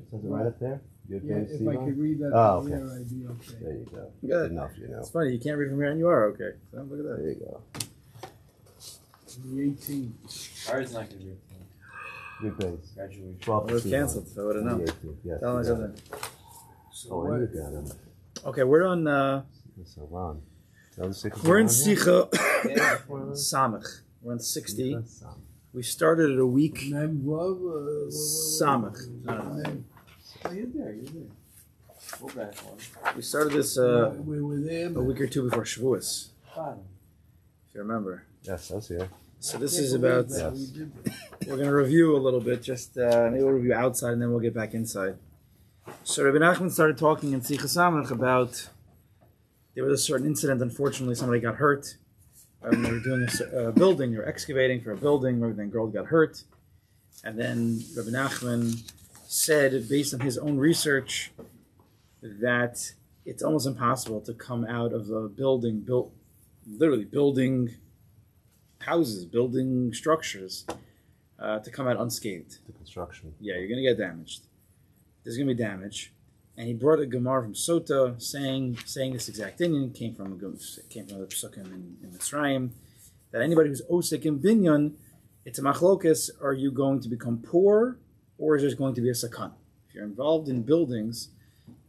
Says it right up there? Yeah, if I could read that Oh, from okay. here, I'd be okay. There you go. Good. Enough, you know. It's funny, you can't read from here and you are okay. So look at that. There you go. The 18th. Ours not gonna be Good base. graduation. 12 It was canceled, so I wouldn't know. Yes. Tell you us got it. So Oh, I what? knew that. Okay, we're on, Sichos Haran. we're in Sicha Yeah. Samach. We're on 60. Sichos Haran. We started at a week Mem Vav, Samach. Oh, you're there. We'll back one. We started this we were there. a week or two before Shavuos, Bottom. if you remember. Yes, that's here. So this is about, Yes. we're going to review a little bit, just maybe we'll review outside and then we'll get back inside. So Rabbi Nachman started talking in Sichos Haran about, there was a certain incident, unfortunately somebody got hurt. When they were doing a building, they were excavating for a building, where then girl got hurt. And then Rabbi Nachman said, based on his own research, that it's almost impossible to come out of a building, literally building houses, building structures, to come out unscathed. The construction. Yeah, you're going to get damaged. There's going to be damage. And he brought a Gemara from Sota saying this exact thing, and it came from the Psukim in Mitzrayim, that anybody who's osik in binyan, it's a machlokas, are you going to become poor, or is there going to be a sakana? If you're involved in buildings,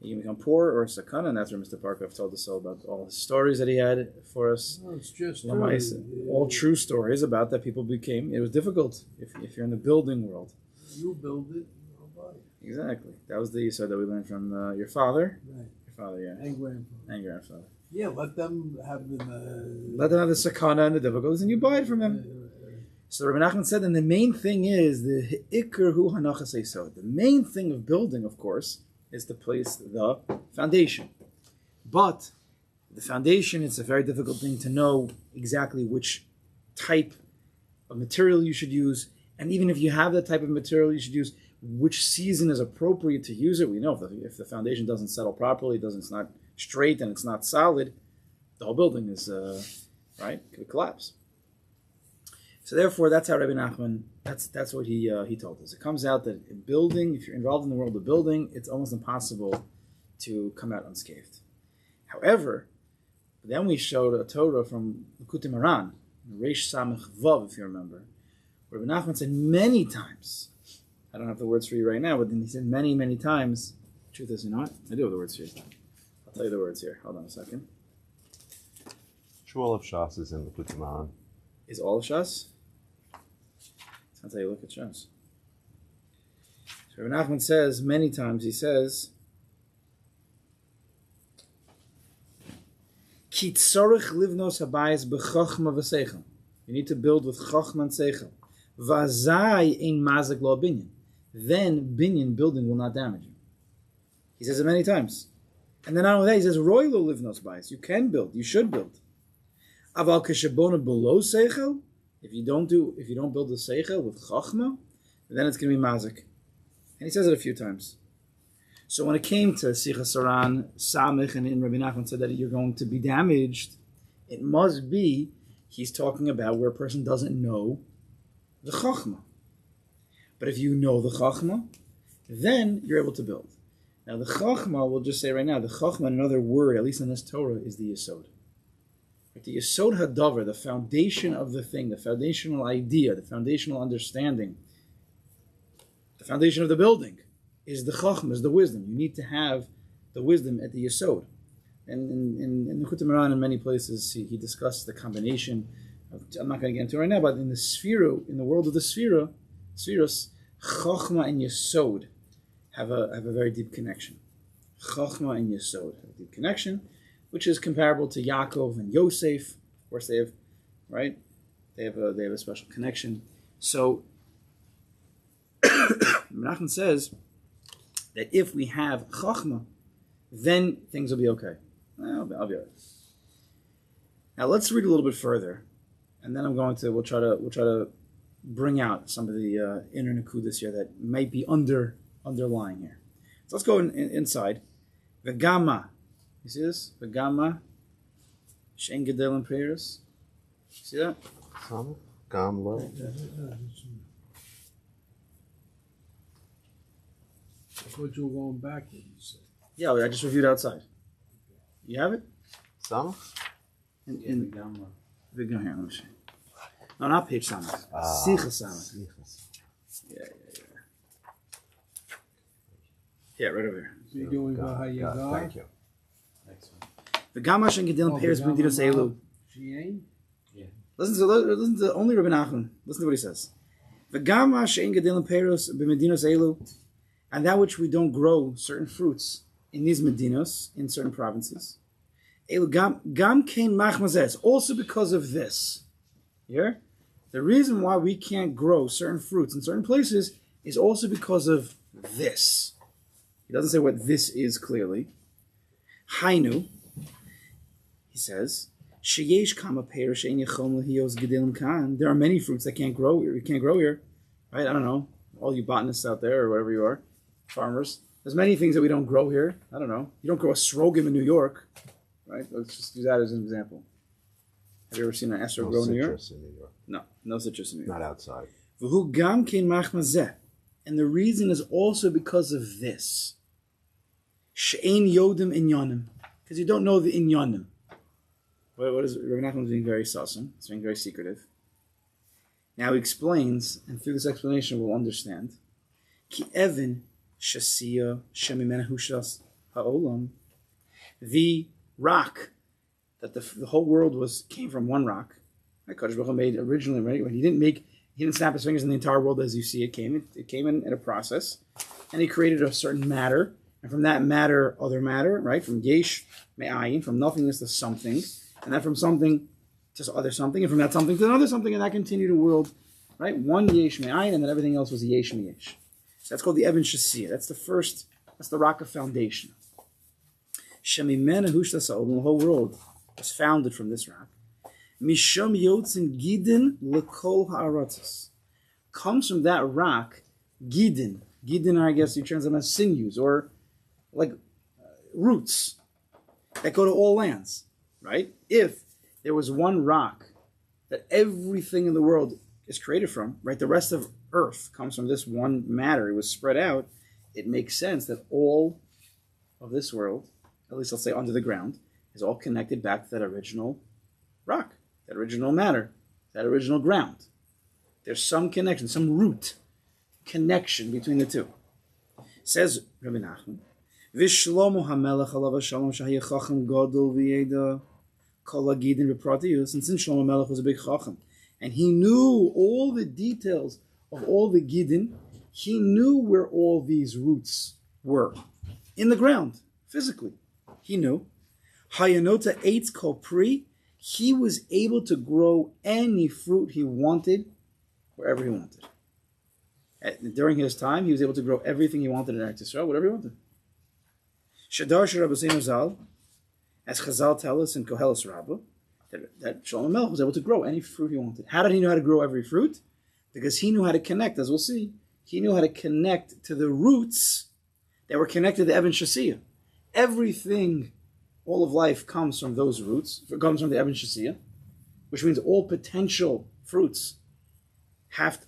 you can become poor or a sakana, and that's where Mr. Parkov told us all about all the stories that he had for us. No, it's just All true stories about that people became. It was difficult if you're in the building world. You build it, I'll buy it. Exactly. That was the yisod that we learned from your father. Right. Your father, yeah. And grandfather. And your grandfather. Yeah, let them have the. Let them have the sakana and the difficulties, and you buy it from them. So Rabbi Nachman said, and the main thing is the ikar hu hanachas yisod. The main thing of building, of course, is to place the foundation. But the foundation, it's a very difficult thing to know exactly which type of material you should use. And even if you have that type of material you should use, which season is appropriate to use it. We know if the foundation doesn't settle properly, it's not straight and it's not solid, the whole building is, could collapse. So therefore, that's how Rabbi Nachman, that's what he told us. It comes out that in building, if you're involved in the world of building, it's almost impossible to come out unscathed. However, then we showed a Torah from Sichos Haran, Reish Samech Vav, if you remember. Rabbi Nachman said many times, I don't have the words for you right now, but then he said many, many times, the truth is, you know what? I do have the words for you. I'll tell you the words here. Hold on a second. Shul of Shas is in the Sichos Haran. Is all of Shas? That's how you look at Shas. So Rabbi Nachman says many times, he says, Ki tzorich livnos habayis b'chochma v'seichel. You need to build with chochma and seichel. Vazai ein mazik lo binyan. Then binyan, building, will not damage you. He says it many times. And then not only that, he says, Roy lo livnos habayis. You can build, you should build. Aval keshabona below seichel. If you don't build the seichel with chachma, then it's going to be mazik. And he says it a few times. So when it came to Sichos Haran, Samech, and in Rabbi Nachman said that you're going to be damaged, it must be he's talking about where a person doesn't know the chachma. But if you know the chachma, then you're able to build. Now the chachma, we'll just say right now, the chachma, another word, at least in this Torah, is the yesod. The yesod hadavar, the foundation of the thing, the foundational idea, the foundational understanding, the foundation of the building is the chachma, is the wisdom. You need to have the wisdom at the yesod. And in the Sichos Haran, in many places, he discussed the combination of, I'm not going to get into it right now, but in the sphira, in the world of the spheros, chachma and yesod have a very deep connection. Chachma and yesod have a deep connection, which is comparable to Yaakov and Yosef. Of course, they have a special connection. So, Menachem says that if we have Chachma, then things will be okay. I'll be all right. Now let's read a little bit further, and then we'll try to bring out some of the inner nekudas here that might be underlying here. So let's go inside. The Gamma. You see this? The Gamma. Shein Gedel in Paris. See that? Gamla. thought you were going backward, you said. Yeah, I just reviewed outside. You have it? Some? In the here, let me see. No, not page Samach. Ah, Sichos Haran. Sichos. Yeah. Yeah, right over here. So you're doing Got it, got it. Vahayagar? Thank you. Next one. The Gamash and Gedelim Peres B'Medinos Elu. She ain't? Listen to only Rabbi Nachman. Listen to what he says. The Gamash and Gedelim Peres B'Medinos Elu, and that which we don't grow certain fruits in these medinos, in certain provinces. Elu Gam Kain Machmazeh. Also because of this. Here, the reason why we can't grow certain fruits in certain places is also because of this. He doesn't say what this is clearly. Hainu, he says, Sheyesh kama peir she'en yachom lehiyos gedelim kan. There are many fruits that can't grow here. You can't grow here, right? I don't know, all you botanists out there or whatever you are, farmers. There's many things that we don't grow here. I don't know. You don't grow a sorghum in New York, right? Let's just use that as an example. Have you ever seen an esrog grow in New York? Citrus in New York. No citrus in New York. Not outside. V'hu gam kein machmazeh. And the reason is also because of this. She'ein yodim inyanim. Because you don't know the inyanim. What is Rabbi Nachman being very sussum? It's being very secretive. Now he explains, and through this explanation we'll understand. Ki evin shasiya shemimena hushas ha'olam. The rock that the whole world came from one rock. Kadosh Baruch Hu made originally, right? When he didn't snap his fingers and the entire world as you see it came. It came in a process, and he created a certain matter. And from that matter, other matter, right? From yesh me'ayin, from nothingness to something, and then from something to other something, and from that something to another something, and that continued a world, right? One yesh me'ayin, and then everything else was yesh me'yesh. So that's called the Eben Shasiyah. That's the rock of foundation. Shemimena hushtas ha'olam, the whole world was founded from this rock. Misham yotzin gidin lekol ha'aratzos. Comes from that rock, gidin. Gidin, I guess you translate them as sinews, or like roots that go to all lands, right? If there was one rock that everything in the world is created from, right? The rest of earth comes from this one matter. It was spread out. It makes sense that all of this world, at least I'll say under the ground, is all connected back to that original rock, that original matter, that original ground. There's some connection, some root connection between the two. Says Rabbi Nachman, Vishlomo hamelech alav shalom shahiyah chacham gadol v'yeda kol hagidin v'pratius. And since Shlomo Melech was a big chacham, and he knew all the details of all the gidin, he knew where all these roots were in the ground, physically. He knew. Hayanota eitz kol pri. He was able to grow any fruit he wanted, wherever he wanted. During his time, he was able to grow everything he wanted in Eretz Yisrael, whatever he wanted. Shadar Rabbeinu Zal, as Chazal tell us in Koheles Rabbah, that Shlomo Melech was able to grow any fruit he wanted. How did he know how to grow every fruit? Because he knew how to connect, as we'll see. He knew how to connect to the roots that were connected to Eben Shasiyah. Everything, all of life comes from those roots, comes from the Eben Shasiyah, which means all potential fruits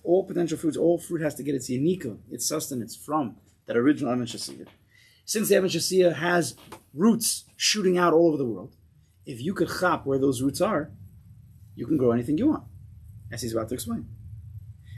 all fruit has to get its yanika, its sustenance from that original Eben Shasiyah. Since the Eben Shasiyah has roots shooting out all over the world, if you could chop where those roots are, you can grow anything you want, as he's about to explain.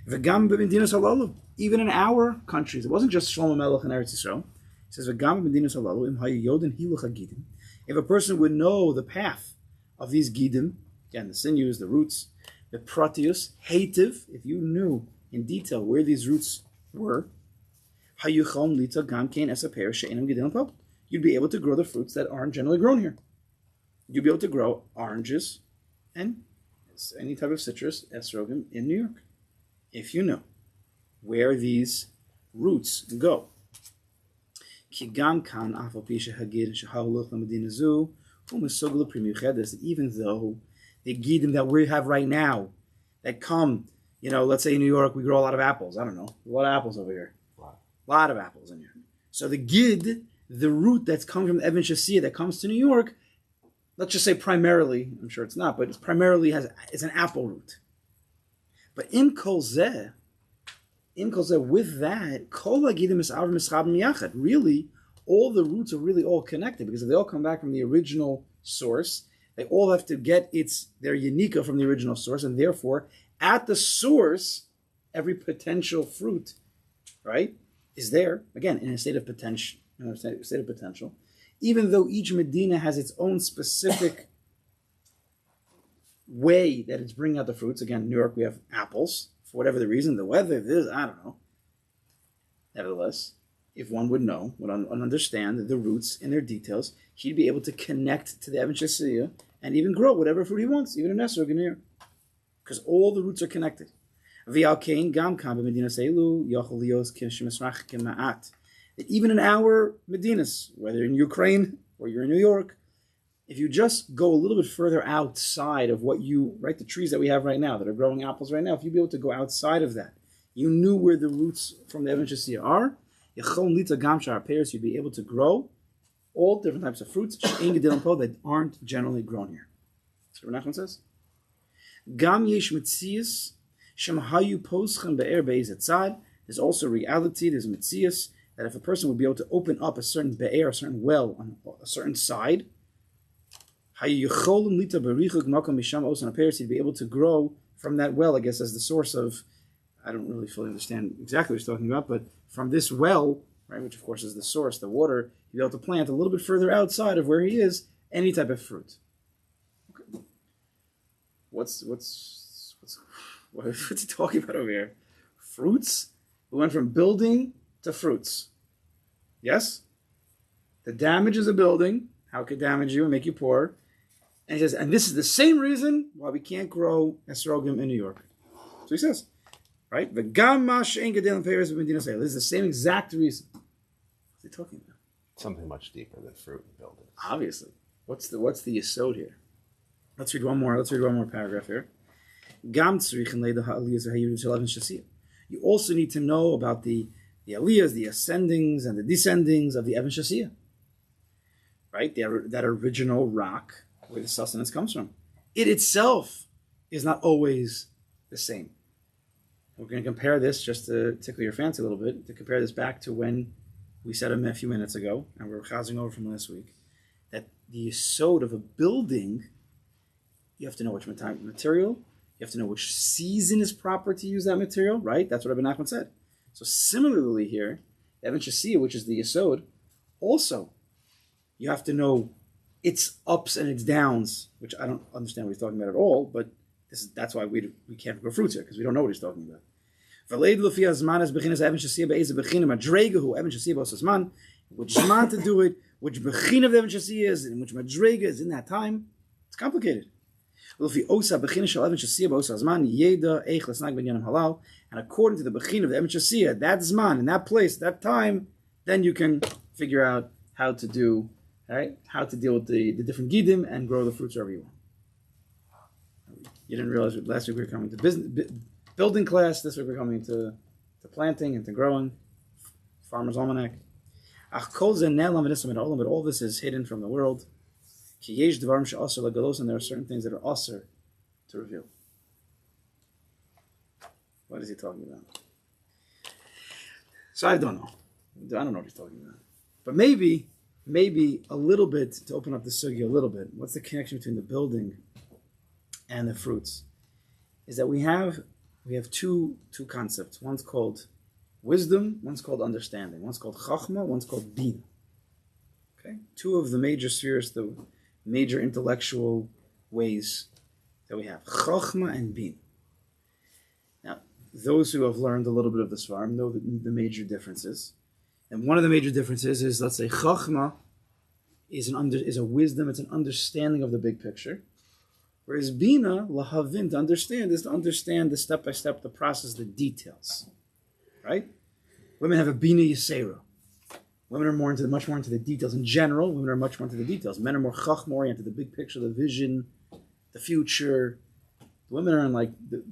V'gam b'medinos halalu, even in our countries, it wasn't just Shlomo Melech and Eretz Yisrael. It says v'gam b'medinos halalu im hayodin hiluch hagidim. If a person would know the path of these gidim, again the sinews, the roots, the pratius, hativ, if you knew in detail where these roots were, hayuchom lita gam kein esaper she'enam gedelim pop. You'd be able to grow the fruits that aren't generally grown here. You'd be able to grow oranges and any type of citrus, esrogim, in New York, if you know where these roots go. Even though the gidim that we have right now, that come, let's say in New York, we grow a lot of apples. I don't know, a lot of apples over here. Wow. A lot of apples in here. So the gid, the root that's coming from the Eben Shasiyah that comes to New York, let's just say primarily, I'm sure it's not, but it's primarily it's an apple root. But in Kol Zeh, Imkol said, with that, really, all the roots are really all connected because if they all come back from the original source, they all have to get their unica from the original source, and therefore, at the source, every potential fruit, right, is there again in a state of potential. Even though each Medina has its own specific way that it's bringing out the fruits. Again, in New York we have apples for whatever the reason, the weather, this, I don't know. Nevertheless, if one would know, would understand the roots in their details, he'd be able to connect to the Eben Shasiyah and even grow whatever fruit he wants, even a Nesr or Ganir. Because all the roots are connected. That even in our Medinas, whether in Ukraine or you're in New York, if you just go a little bit further outside of the trees that we have right now that are growing apples right now, if you'd be able to go outside of that, you knew where the roots from the Eben Shasiyah are, you'd be able to grow all different types of fruits that aren't generally grown here. That's what Nachman says. There's also reality, there's mitzias, that if a person would be able to open up a certain be'er, a certain well on a certain side, he'd be able to grow from that well, I guess, as the source of, I don't really fully understand exactly what he's talking about, but from this well, right, which of course is the source, the water, he'd be able to plant a little bit further outside of where he is any type of fruit. Okay. What's he talking about over here? Fruits? We went from building to fruits. Yes? The damage is a building. How it could damage you and make you poor. And he says, and this is the same reason why we can't grow esrogim in New York. So he says, right? This is the same exact reason. What's he talking about? Something much deeper than fruit and buildings. Obviously. What's the yesod here? Let's read one more paragraph here. You also need to know about the aliyahs, the ascendings and the descendings of the Eben Shasiyah. Right? That original rock where the sustenance comes from. It itself is not always the same. We're going to compare this, just to tickle your fancy a little bit, to compare this back to when we said a few minutes ago, and we're chazing over from last week, that the yesod of a building, you have to know which material, you have to know which season is proper to use that material, right? That's what Rabbi Nachman said. So similarly here, Eben Shasiyah, which is the yesod, also, you have to know its ups and its downs, which I don't understand what he's talking about at all, but that's why we can't grow fruits here, because we don't know what he's talking about. Which zman to do it, which bechin of the Eben Shasiyah is, and which madrega is in that time. It's complicated. And according to the bechin of the Eben Shasiyah, that zman, in that place, that time, then you can figure out how to deal with the different gidim and grow the fruits wherever you want. You didn't realize last week we were coming to building class. This week we're coming to planting and to growing. Farmer's Almanac. But all this is hidden from the world. And there are certain things that are asr to reveal. What is he talking about? So I don't know. I don't know what he's talking about. But maybe a little bit, to open up the sugya a little bit, what's the connection between the building and the fruits? Is that we have two concepts. One's called wisdom, one's called understanding. One's called chachma, one's called bin. Okay? Two of the major spheres, the major intellectual ways that we have. Chachma and bin. Now, those who have learned a little bit of the Svarim know the major differences. And one of the major differences is, let's say, chachma is a wisdom, it's an understanding of the big picture. Whereas bina, lahavin, to understand, is to understand the step-by-step, the process, the details. Right? Women have a bina yisera. Women are much more into the details. In general, women are much more into the details. Men are more chachma-oriented, the big picture, the vision, the future. The women are in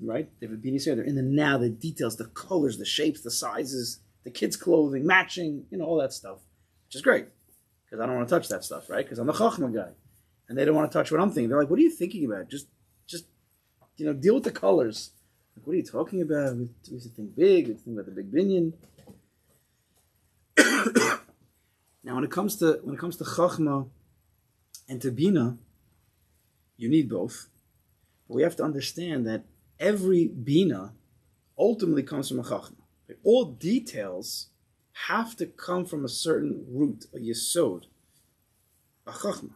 right? They have a bina yisera. They're in the now, the details, the colors, the shapes, the sizes, the kids' clothing, matching, all that stuff. Which is great. Because I don't want to touch that stuff, right? Because I'm the chachma guy. And they don't want to touch what I'm thinking. They're like, what are you thinking about? Just deal with the colors. Like, what are you talking about? We used to think big. We used to think about the big binyan. Now, when it comes to chachma and to bina, you need both. But we have to understand that every bina ultimately comes from a chachma. All details have to come from a certain root, a yesod, a chachma,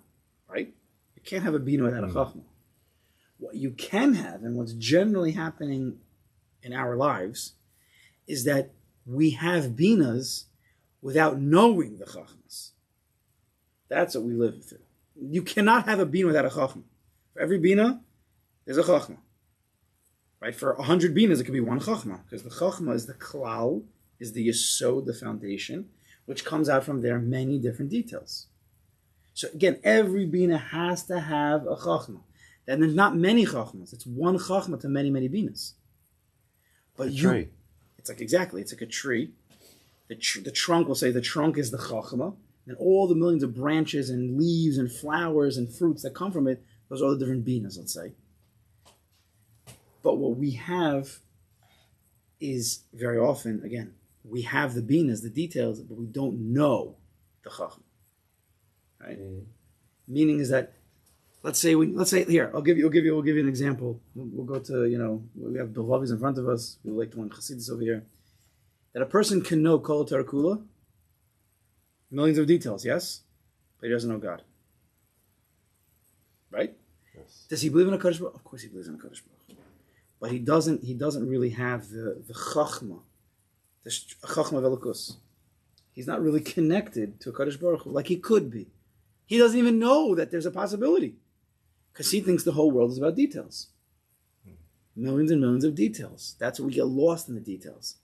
right? You can't have a bina without a chachma. What you can have, and what's generally happening in our lives, is that we have binas without knowing the chachmas. That's what we live through. You cannot have a bina without a chachma. For every bina, there's a chachma. Right? For 100 binas, it could be one chachma, because the chachma is the klal, is the yesod, the foundation, which comes out from their many different details. So again, every bina has to have a chachma. Then there's not many chachmas. It's one chachma to many, many binas. But Tree. It's like it's like a tree. The trunk, will say the trunk is the chachma, and all the millions of branches and leaves and flowers and fruits that come from it, those are all the different binas, let's say. But what we have is very often, again, we have the binas, the details, but we don't know the chachma. Right? Meaning is that, let's say here, we'll give you an example. We'll go to, we have Bilvavis in front of us. We like to learn Chassidus over here. That a person can know Kol Torah Kula, millions of details, yes, but he doesn't know God. Right? Yes. Does he believe in a Kadosh Baruch Hu? Of course he believes in a Kadosh Baruch Hu. But he doesn't really have the chachma, the chachma of Elokus. He's not really connected to a Kadosh Baruch Hu like he could be. He doesn't even know that there's a possibility, because he thinks the whole world is about details. Millions and millions of details. That's what we get lost in the details.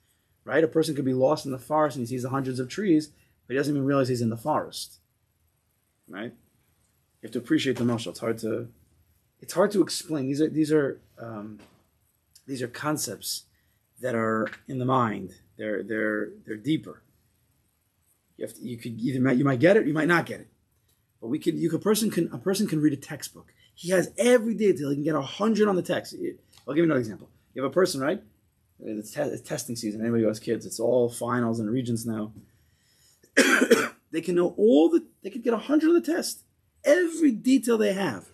Right? A person could be lost in the forest and he sees the hundreds of trees, but he doesn't even realize he's in the forest. Right? You have to appreciate the mashal. It's hard to explain. These are concepts that are in the mind. They're deeper. You might get it, you might not get it. But a person can read a textbook. He has every detail. He can get 100 on the text. I'll give you another example. You have a person, right? It's testing season. Anybody who has kids, it's all finals and regents now. They can know they could get 100 on the test. Every detail they have.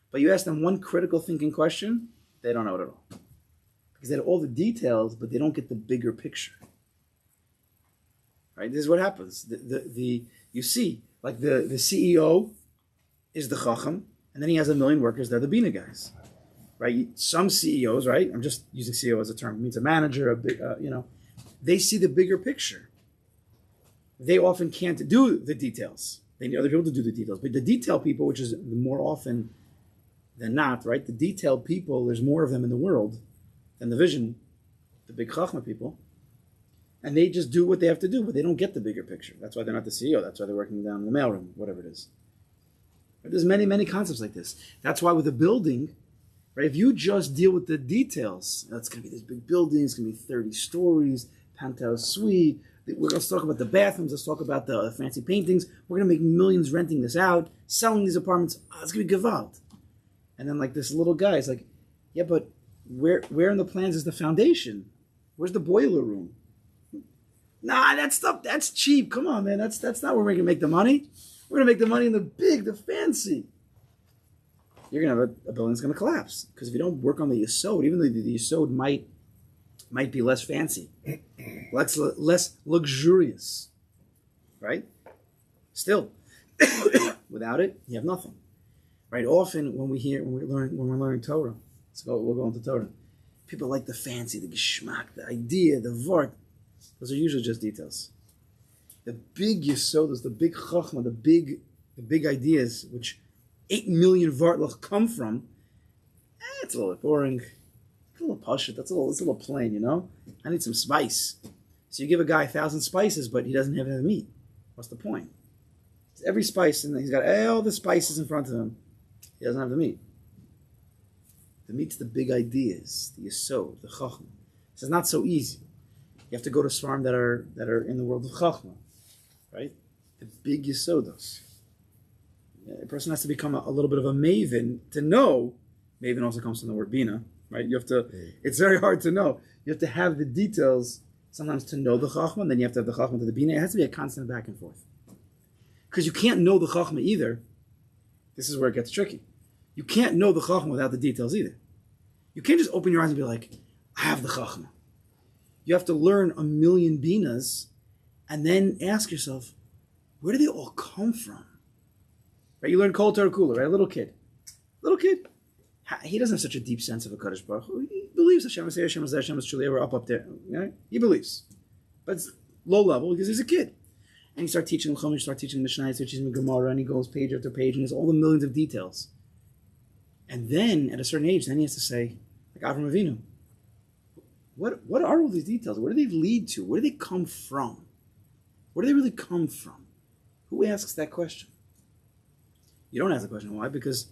But you ask them one critical thinking question, they don't know it at all. Because they have all the details, but they don't get the bigger picture. Right? This is what happens. You see, like the CEO is the chacham, and then he has 1 million workers, they're the bina guys. Right? Some CEOs, right? I'm just using CEO as a term. It means a manager, they see the bigger picture. They often can't do the details. They need other people to do the details. But the detail people, which is more often than not, right? The detailed people, there's more of them in the world than the vision, the big chachma people. And they just do what they have to do, but they don't get the bigger picture. That's why they're not the CEO. That's why they're working down in the mailroom, whatever it is. But there's many, many concepts like this. That's why with a building, right? If you just deal with the details, it's going to be this big building, it's going to be 30 stories, penthouse suite. Let's talk about the bathrooms, let's talk about the fancy paintings. We're going to make millions renting this out, selling these apartments. It's going to be gewalt. And then like this little guy is like, yeah, but where in the plans is the foundation? Where's the boiler room? Nah, that stuff, that's cheap. Come on, man. That's not where we're going to make the money. We're going to make the money in the big, the fancy. You're going to have a building that's going to collapse. Because if you don't work on the yesod, even though the yesod might be less fancy, less luxurious, right? Still, without it, you have nothing, right? Often when we're learning Torah, we'll go into Torah. People like the fancy, the geschmack, the idea, the vart. Those are usually just details. The big yesodas, the big chachma, the big ideas, which 8 million vartlach come from, it's a little bit boring. It's a little pashut. It's a little plain, I need some spice. So you give a guy 1,000 spices, but he doesn't have any meat. What's the point? It's every spice, and he's got all the spices in front of him. He doesn't have the meat. The meat's the big ideas, the yesod, the chachma. It's not so easy. You have to go to svarim that are in the world of chachma, right? The big yesodos. A person has to become a little bit of a maven to know. Maven also comes from the word bina. right? You have to. It's very hard to know. You have to have the details sometimes to know the chachma, and then you have to have the chachma to the bina. It has to be a constant back and forth, because you can't know the chachma either. This is where it gets tricky. You can't know the chachma without the details either. You can't just open your eyes and be like, I have the chachma. You have to learn a million binas and then ask yourself, where do they all come from? Right? You learn Kol Torah Kula, right? A little kid. He doesn't have such a deep sense of a Kadosh Baruch Hu. He believes Hashem is here, Hashem is there, Hashem is truly ever up there. Right? He believes. But it's low level because he's a kid. And you start teaching Chumash, you start teaching Mishnah, you start teaching Gemara, and he goes page after page, and there's all the millions of details. And then, at a certain age, then he has to say, like Avram Avinu, what are all these details? Where do they lead to? Where do they come from? Where do they really come from? Who asks that question? You don't ask the question. Why? Because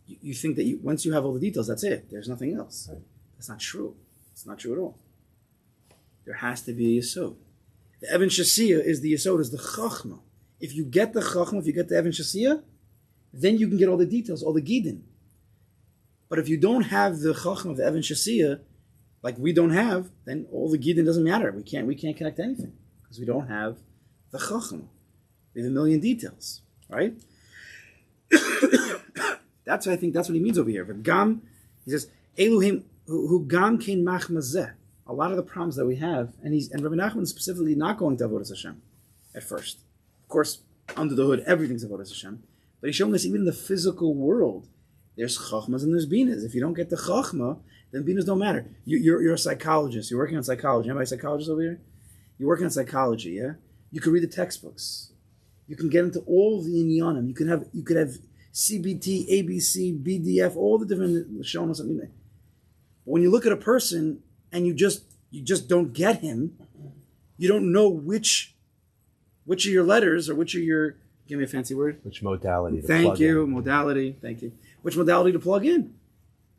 you think that once you have all the details, that's it. There's nothing else. Right. That's not true. It's not true at all. There has to be a yesod. The Evan Shasiya is the yesod, is the chachma. If you get the chachma, if you get the Evan Shasiya, then you can get all the details, all the gidin. But if you don't have the chachma of the Evan Shasiya, like we don't have, then all the gidin doesn't matter. We can't connect anything because we don't have the chachma. We have a million details, right? That's I think that's what he means over here. But gam, he says, Eluhim who gam kein machmazeh. A lot of the problems that we have, and Rabbi Nachman is specifically not going to Avodas Hashem at first. Of course, under the hood, everything's Avodas Hashem. But he's showing us even in the physical world, there's chachmas and there's binas. If you don't get the chachma, then binas don't matter. You're a psychologist. You're working on psychology. Anybody a psychologist over here? You're working on psychology, yeah? You can read the textbooks. You can get into all the inyanim. You could have CBT, ABC, BDF, all the different showing us something. But when you look at a person and you just don't get him, you don't know which of your letters or which of your, give me a fancy word. Which modality to Thank plug you, in. modality, thank you. Which modality to plug in.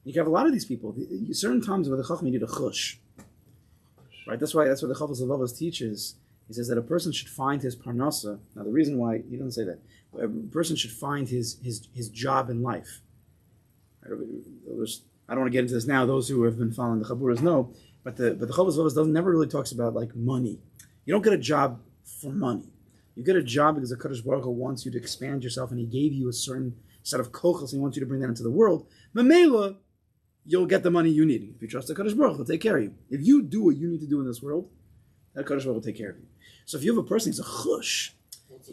You can have a lot of these people. Certain times with the chacham you need a chush. Right? That's what the Chavos Levavos teaches. He says that a person should find his parnasa. Now the reason why, he doesn't say that. A person should find his job in life. I don't want to get into this now. Those who have been following the Chaburas know. But the Chavos Levavos never really talks about like money. You don't get a job for money. You get a job because the Kadosh Baruch Hu wants you to expand yourself, and He gave you a certain set of kochos, and He wants you to bring that into the world. Mamela, you'll get the money you need. If you trust the Kadosh Baruch Hu, He'll take care of you. If you do what you need to do in this world, that Kadosh Baruch Hu will take care of you. So if you have a person who's a chush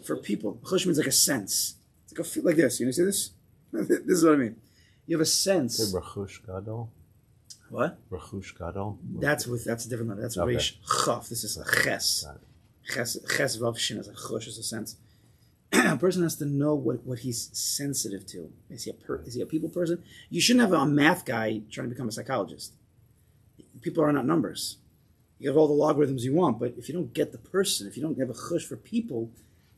for people, chush means like a sense. It's like this. You see this? This is what I mean. You have a sense. Is it Rachush Gadol? What? Rachush Gadol? That's a different letter. That's a Okay. Reish Chaf. This is a Ches. Got it. Ches Vav Shin is a chush, is a sense. A person has to know what he's sensitive to. Is he a people person? You shouldn't have a math guy trying to become a psychologist. People are not numbers. You have all the logarithms you want, but if you don't get the person, if you don't have a chush for people,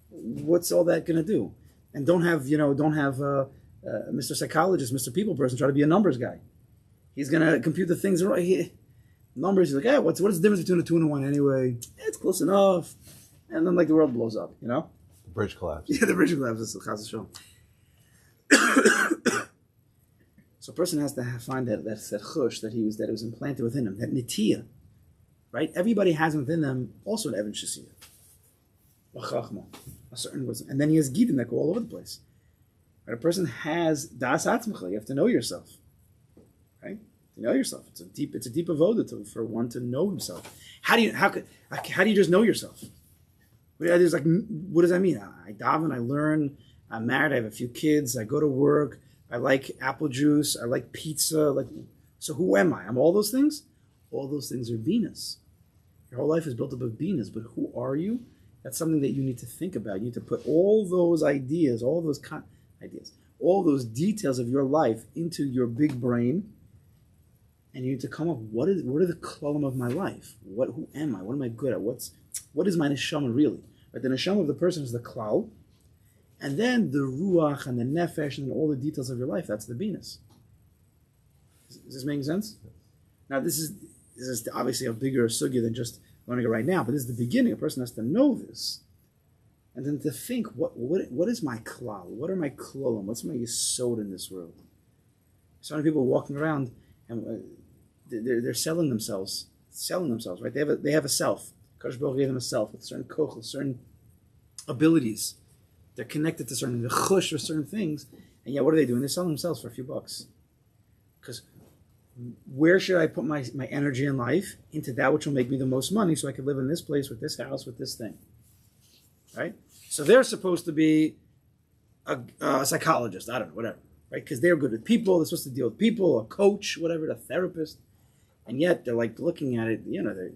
what's all that going to do? And don't have Mr. Psychologist, Mr. People person try to be a numbers guy. He's going to compute the things right. Numbers, he's like, what is the difference between a 2 and a 1 anyway? It's close enough. And then like the world blows up, you know? The bridge collapse. Yeah, the bridge collapses. The Chaz Hashem. So a person has to find that chush that was implanted within him, that nitiyah, right? Everybody has within them also an Evan Shasiyah, a chachma, a certain wisdom, and then he has gidim that go all over the place. Right? A person has das atzmacha. You have to know yourself, right? To know yourself, it's a deep avoda for one to know himself. How do you just know yourself? What does that mean? I daven, I learn, I'm married, I have a few kids, I go to work, I like apple juice, I like pizza. So who am I? I'm all those things? All those things are binas. Your whole life is built up of binas, but who are you? That's something that you need to think about. You need to put all those ideas, all those details of your life into your big brain, and you need to come up, what are the klolim of my life? Who am I? What am I good at? What is my neshama really? Right? The neshama of the person is the klal, and then the ruach and the nefesh and all the details of your life, that's the binas. Is this making sense? Now this is obviously a bigger sugya than just learning it right now, but this is the beginning. A person has to know this, and then to think, what is my klal? What are my klolim? What's my yesod in this world? So many people walking around, and they're selling themselves, right? They have a self. Kadosh Baruch Hu gave them a self with certain kochel, certain abilities. They're connected to certain chush or certain things, and yet what are they doing? They're selling themselves for a few bucks. Because where should I put my energy in life? Into that which will make me the most money, so I can live in this place with this house with this thing, right? So they're supposed to be a psychologist, I don't know, whatever, right? Because they're good with people. They're supposed to deal with people, a coach, whatever, a therapist, and yet they're like looking at it.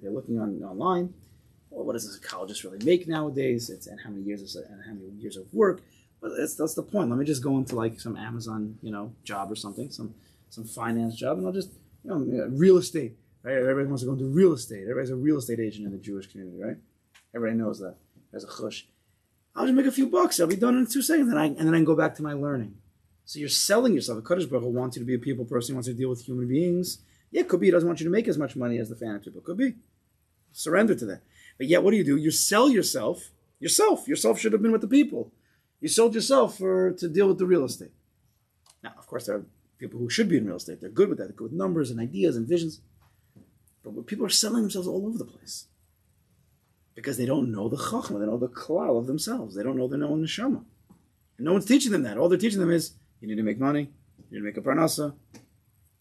They're looking online. Well, what does a psychologist really make nowadays? And how many years of work? Well, that's the point. Let me just go into like some Amazon, job or something, some finance job, and I'll just, real estate, right? Everybody wants to go into real estate. Everybody's a real estate agent in the Jewish community, right? Everybody knows that. There's a chush. I'll just make a few bucks. I'll be done in 2 seconds, and then I can go back to my learning. So you're selling yourself. A Kadosh Baruch Hu wants you to be a people person. He wants you to deal with human beings. Yeah, it could be he doesn't want you to make as much money as the finance people. Could be. Surrender to that. But yet, what do? You sell yourself. Yourself should have been with the people. You sold yourself to deal with the real estate. Now, of course, there are people who should be in real estate. They're good with that. They're good with numbers and ideas and visions. But people are selling themselves all over the place. Because they don't know the chachma. They don't know the klal of themselves. They don't know their own neshama. And no one's teaching them that. All they're teaching them is, you need to make money. You need to make a parnasa.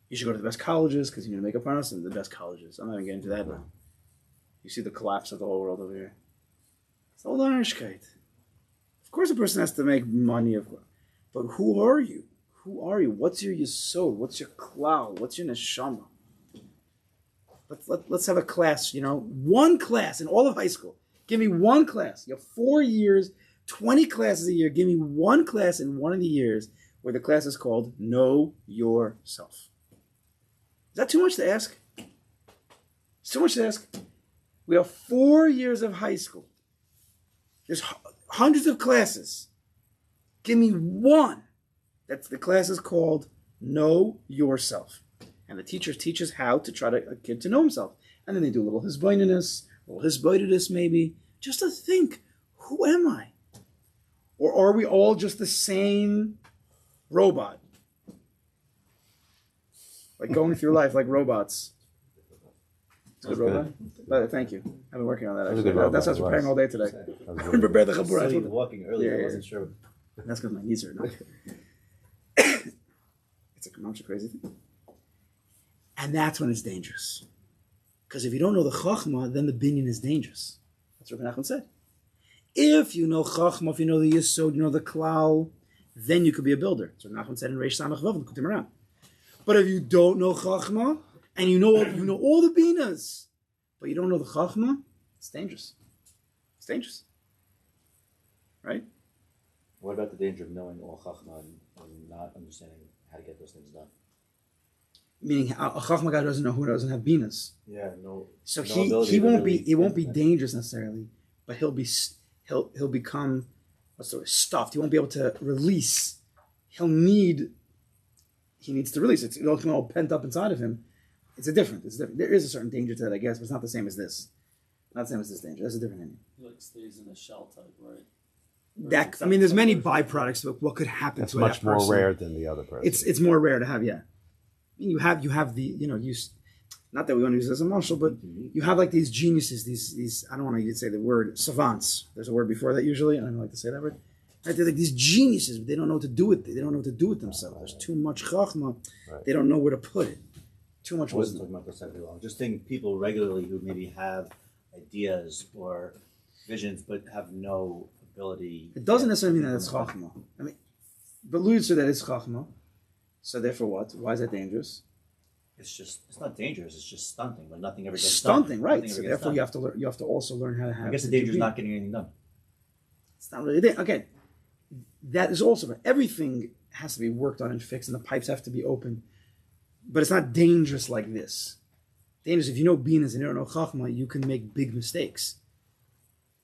You should go to the best colleges because you need to make a parnasa in the best colleges. I'm not even getting into that now. You see the collapse of the whole world over here. It's all Arishkeit. Of course a person has to make money, but who are you? Who are you? What's your yesod? What's your klal? What's your neshama? Let's have a class, one class in all of high school. Give me one class. You have 4 years, 20 classes a year. Give me one class in one of the years where the class is called Know Yourself. Is that too much to ask? It's too much to ask. We have 4 years of high school. There's hundreds of classes. Give me one. The class is called Know Yourself. And the teacher teaches how to try to a kid to know himself. And then they do a little hisbonenus maybe, just to think, who am I? Or are we all just the same robot? Like going through life like robots. That's robot? good. But thank you. I've been working on that. That was a Actually. good robot, That's what I was preparing all day today. That was really Prepare the good. chabura. I saw you walking earlier. I wasn't sure. That's because my knees are not. It's a commercial crazy thing. And that's when it's dangerous. Because if you don't know the chachma, then the binyan is dangerous. That's what Rabbi Nachman said. If you know chachma, if you know the yesod, you know the klal, then you could be a builder. So Nachman said in Reish Samach Vav, Kutim Haran. But if you don't know chachma, and you know all the binas, but you don't know the chachma, it's dangerous. It's dangerous. Right? What about the danger of knowing all chachma and not understanding how to get those things done? Meaning a chachma guy doesn't know who doesn't have binas. Yeah, no. So no he ability won't to be. really It won't be implement. dangerous necessarily, but he'll become stuffed. He won't be able to release. He needs to release it. It'll come all pent up inside of him. It's different. There is a certain danger to that, I guess, but it's not the same as this. Not the same as this danger. That's a different thing. Like stays in a shell type, right? There's many byproducts of what could happen That's to much that more person. rare than the other person. It's more rare to have, yeah. I mean, you have the not that we want to use this as a marshal, but you have like these geniuses, these I don't want to even say the word savants. There's a word before that usually. I don't like to say that word. Right? They're like these geniuses, but they don't know what to do with it. They don't know what to do with themselves. There's too much chachma. Right. They don't know where to put it. Too much I wasn't wisdom. talking about perspective at all. Just think people regularly who maybe have ideas or visions but have no ability. It doesn't necessarily mean that it's chachma. I mean, but Louis said that it's chachma. So therefore, what? Why is that dangerous? It's not dangerous. It's just stunting. When nothing ever gets Stunting, done. right? Nothing So ever gets therefore, done. you have to also learn how to have. I guess the to danger is be. not getting anything done. It's not really again. That is also everything has to be worked on and fixed, and the pipes have to be open. But it's not dangerous like this. Dangerous if you know binas and you don't know chachma, you can make big mistakes.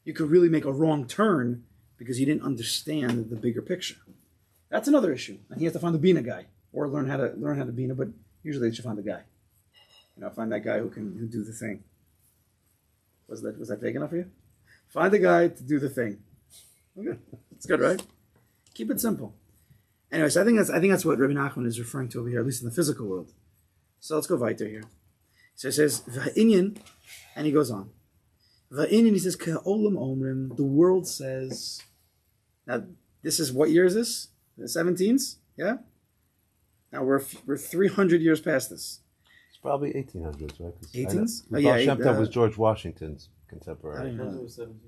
You could really make a wrong turn because you didn't understand the bigger picture. That's another issue, and he has to find the bina guy or learn how to bina. But usually, they should find the guy. Find that guy who do the thing. Was that vague enough for you? Find the guy to do the thing. Okay, it's good, right? Keep it simple. Anyways, I think that's what Rabbi Nachman is referring to over here, at least in the physical world. So let's go weiter here. So it says, V'ha'inyan, and he goes on. V'ha'inyan, he says, Ka'olam omrim, the world says, now this is, what year is this? The 17s? Yeah? Now we're 300 years past this. It's probably 1800s, right? 18s? Baal Shem Tov was George Washington's I contemporary. don't know. It was 1700.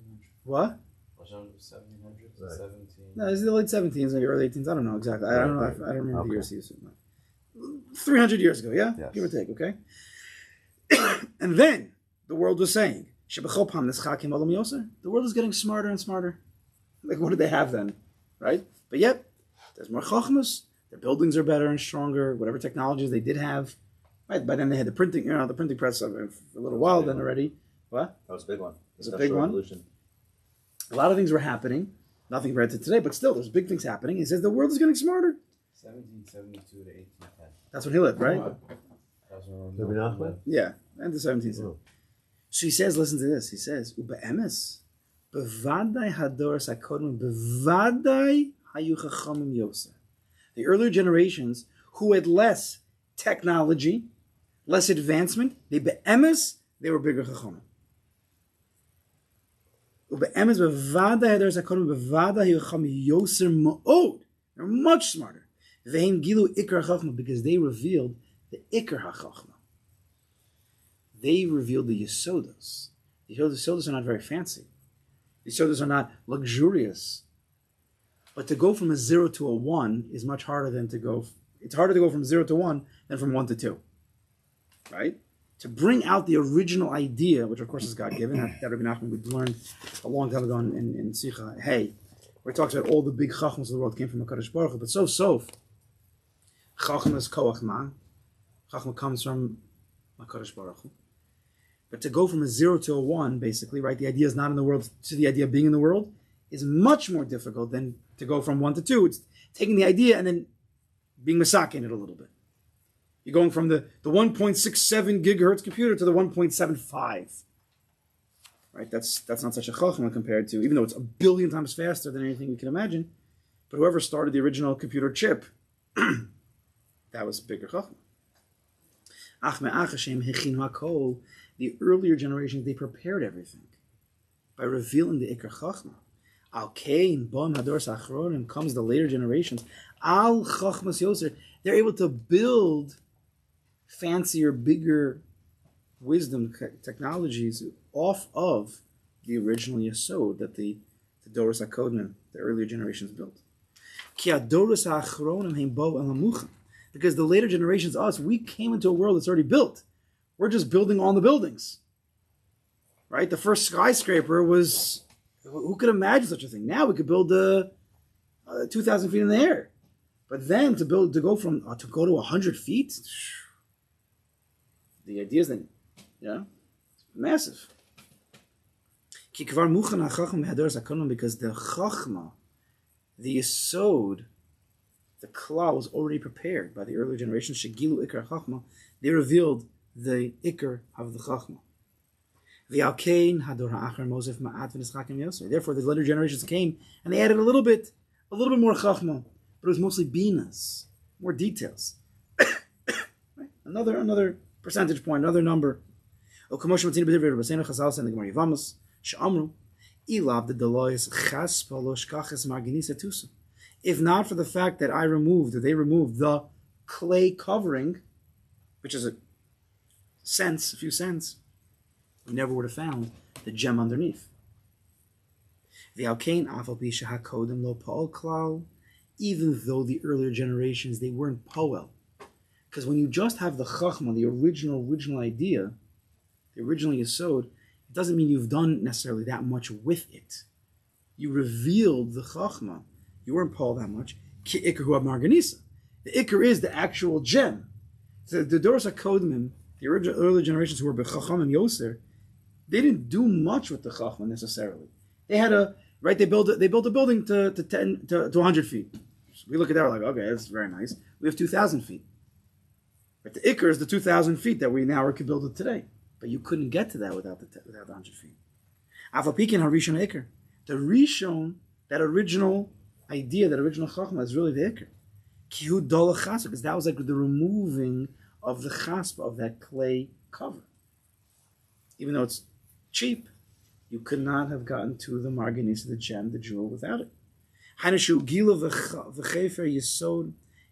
What? Hashem was 1700s, Right. 17. No, it's the late 17s, maybe early 18s. I don't know exactly. I don't know. Right. I don't remember the Okay. years he used. 300 years ago, yeah? Yes. Give or take, okay? And then the world was saying, "Shebechol pam nischakim olam yoser." The world is getting smarter and smarter. Like, what did they have then? Right? But yet, there's more chachmas. Their buildings are better and stronger. Whatever technologies they did have. Right? By then they had the printing, the printing press for a little while then already. What? That was a big one. was a big one. Revolution. A lot of things were happening. Nothing compared to today, but still, there's big things happening. He says the world is getting smarter. 1772 to 1810. That's when he lived, right? That's when Maybe not, but- Yeah, and the 17th. Oh. So he says, listen to this. He says, "Uba emes, bevadai hadoras hakodem, bevadai hayu chachamim yoser." The earlier generations who had less technology, less advancement, they beemes, they were bigger chachamim. Uba emes, bevadai hadoras hakodem, bevadai hayu chachamim yoser ma'od. They're much smarter. Vehem gilu ikar chachma, because they revealed the ikar hachachma. They revealed the Yesodas. The Yesodas are not very fancy. The Yesodas are not luxurious. But to go from a 0 to a 1 is much harder than to go... It's harder to go from 0 to 1 than from 1 to 2. Right? To bring out the original idea, which of course is God-given, that Rabbi Nachman would learn a long time ago in Sicha, hey, where it talks about all the big chachmas of the world came from HaKadosh Baruch Hu, but sof, chachma is koach ma. Chachma comes from HaKadosh Baruch Hu. But to go from a 0 to a 1, basically, right, the idea is not in the world to the idea of being in the world, is much more difficult than to go from 1 to 2. It's taking the idea and then being masak in it a little bit. You're going from the 1.67 gigahertz computer to the 1.75. Right? That's not such a chachma compared to, even though it's a billion times faster than anything we can imagine. But whoever started the original computer chip, that was bigger chachma. The earlier generations, they prepared everything by revealing the Ikar Chachma. Al Kain, Bam Hador Sachronim, comes the later generations. Al Chachmas Yoser, they're able to build fancier, bigger wisdom technologies off of the original Yesod that the Doros HaKodnim, the earlier generations, built. Ki Adoros HaAchronim Heim Bo Elamuchim. Because the later generations, us, we came into a world that's already built. We're just building on the buildings. Right? The first skyscraper was, who could imagine such a thing? Now we could build 2,000 feet in the air. But then to go to 100 feet, the idea is that, it's massive. Because the chachma, the yesod, the klal was already prepared by the earlier generations. Shegilu ikar chachma, they revealed the ikar of the chachma. Therefore, the later generations came and they added a little bit more chachma, but it was mostly binas, more details. Right? Another percentage point, another number. If not for the fact that they removed the clay covering, which is a few cents, we never would have found the gem underneath. Even though the earlier generations, they weren't poel. Because when you just have the chachma, the original idea, the original yesod, it doesn't mean you've done necessarily that much with it. You revealed the chachma. You weren't poel that much. Ki ikar hu marganisa. The ikar is the actual gem. So the Doros HaKodmim, the earlier generations who were b'chacham and yoser, they didn't do much with the chachma necessarily. They had they built a building to 100 feet. So we look at that, we're like, okay, that's very nice. We have 2,000 feet. But the ikar is the 2,000 feet that we now can build it today. But you couldn't get to that without the 100 feet. Afapikin harishon ikar. The rishon, that original idea, that original chachma is really the ikar. Kihu dola chaspa, because that was like the removing of the chaspa, of that clay cover. Even though it's cheap, you could not have gotten to the marginis, the gem, the jewel, without it.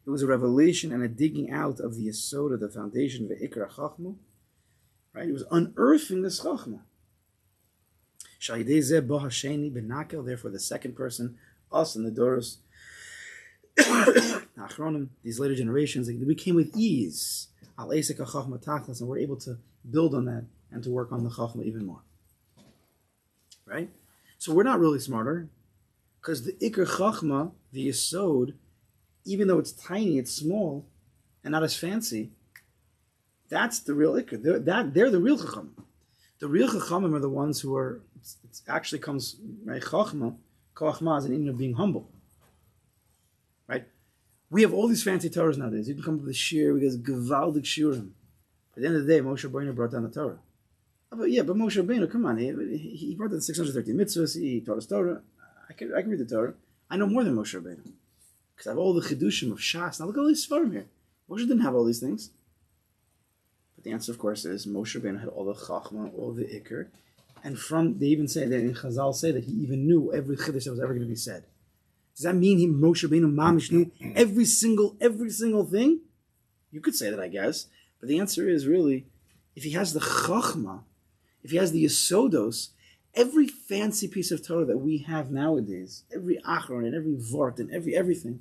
It was a revelation and a digging out of the yesod, of the foundation of the ikra chachma. Right? It was unearthing this chachma. Therefore, the second person, us and the Doros, these later generations, they became with ease. And we're able to build on that and to work on the chachma even more. Right? So we're not really smarter, because the ikr chachma, the yesod, even though it's tiny, it's small, and not as fancy, that's the real ikr. They're the real chacham. The real chachamim are the ones who are. It actually comes right. Chachma, koachma is an meaning of being humble. Right? We have all these fancy Torahs nowadays. You can come up with a shir because gewaldig shiurim. At the end of the day, Moshe Rabbeinu brought down the Torah. But Moshe Rabbeinu, come on, he brought down 630 mitzvahs. He taught us Torah. I can read the Torah. I know more than Moshe Rabbeinu because I have all the chidushim of Shas. Now look at all these svarim here. Moshe didn't have all these things. But the answer, of course, is Moshe Rabbeinu had all the chachma, all the ikr, and they even say that in Chazal say that he even knew every chiddush that was ever going to be said. Does that mean Moshe Rabbeinu mamish knew every single thing? You could say that, I guess. But the answer is really, if he has the chachma, if he has the yesodos, every fancy piece of Torah that we have nowadays, every achron and every vort and everything,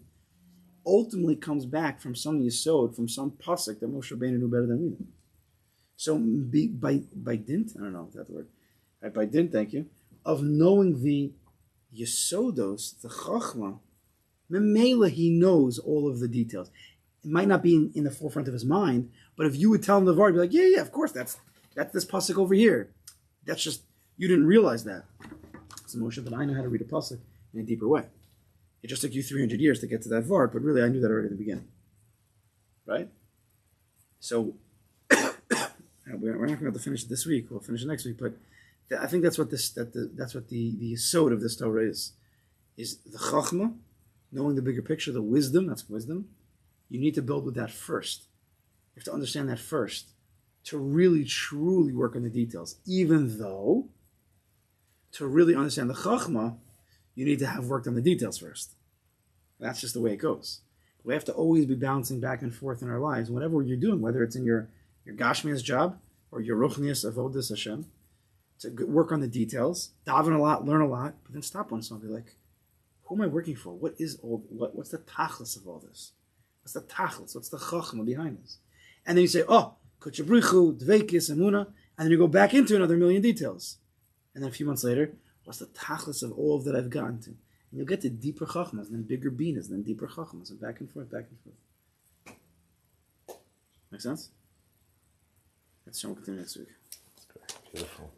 ultimately comes back from some yesod, from some pasuk that Moshe Rabbeinu knew better than we knew. So by dint, I don't know if that's the word, right, by dint, thank you, of knowing the yesodos, the chachma, memela, he knows all of the details. It might not be in the forefront of his mind, but if you would tell him the vort, he'd be like, yeah, of course, that's this pasuk over here. That's just, you didn't realize that. So Moshe, but I know how to read a pasuk in a deeper way. It just took you 300 years to get to that vart, but really I knew that already at the beginning. Right? So, we're not going to finish it this week. We'll finish it next week. But I think that's what the yesod of this Torah is the chachma, knowing the bigger picture, the wisdom. That's wisdom. You need to build with that first. You have to understand that first to really, truly work on the details. Even though, to really understand the chachma, you need to have worked on the details first. That's just the way it goes. We have to always be bouncing back and forth in our lives, whatever you're doing, whether it's in your Gashmias job or your Ruchnias Avodas Hashem, to work on the details, daven a lot, learn a lot, but then stop once and be like, who am I working for? What's the tachlis of all this? What's the tachlis? What's the chachma behind this? And then you say, oh, kuchabrichu, dveikis, emuna, and then you go back into another million details. And then a few months later, what's the tachlis of all of that I've gotten to? And you'll get to deeper chachmas, and then bigger binas, and then deeper chachmas, and back and forth, back and forth. Make sense? Let's continue next week. Beautiful.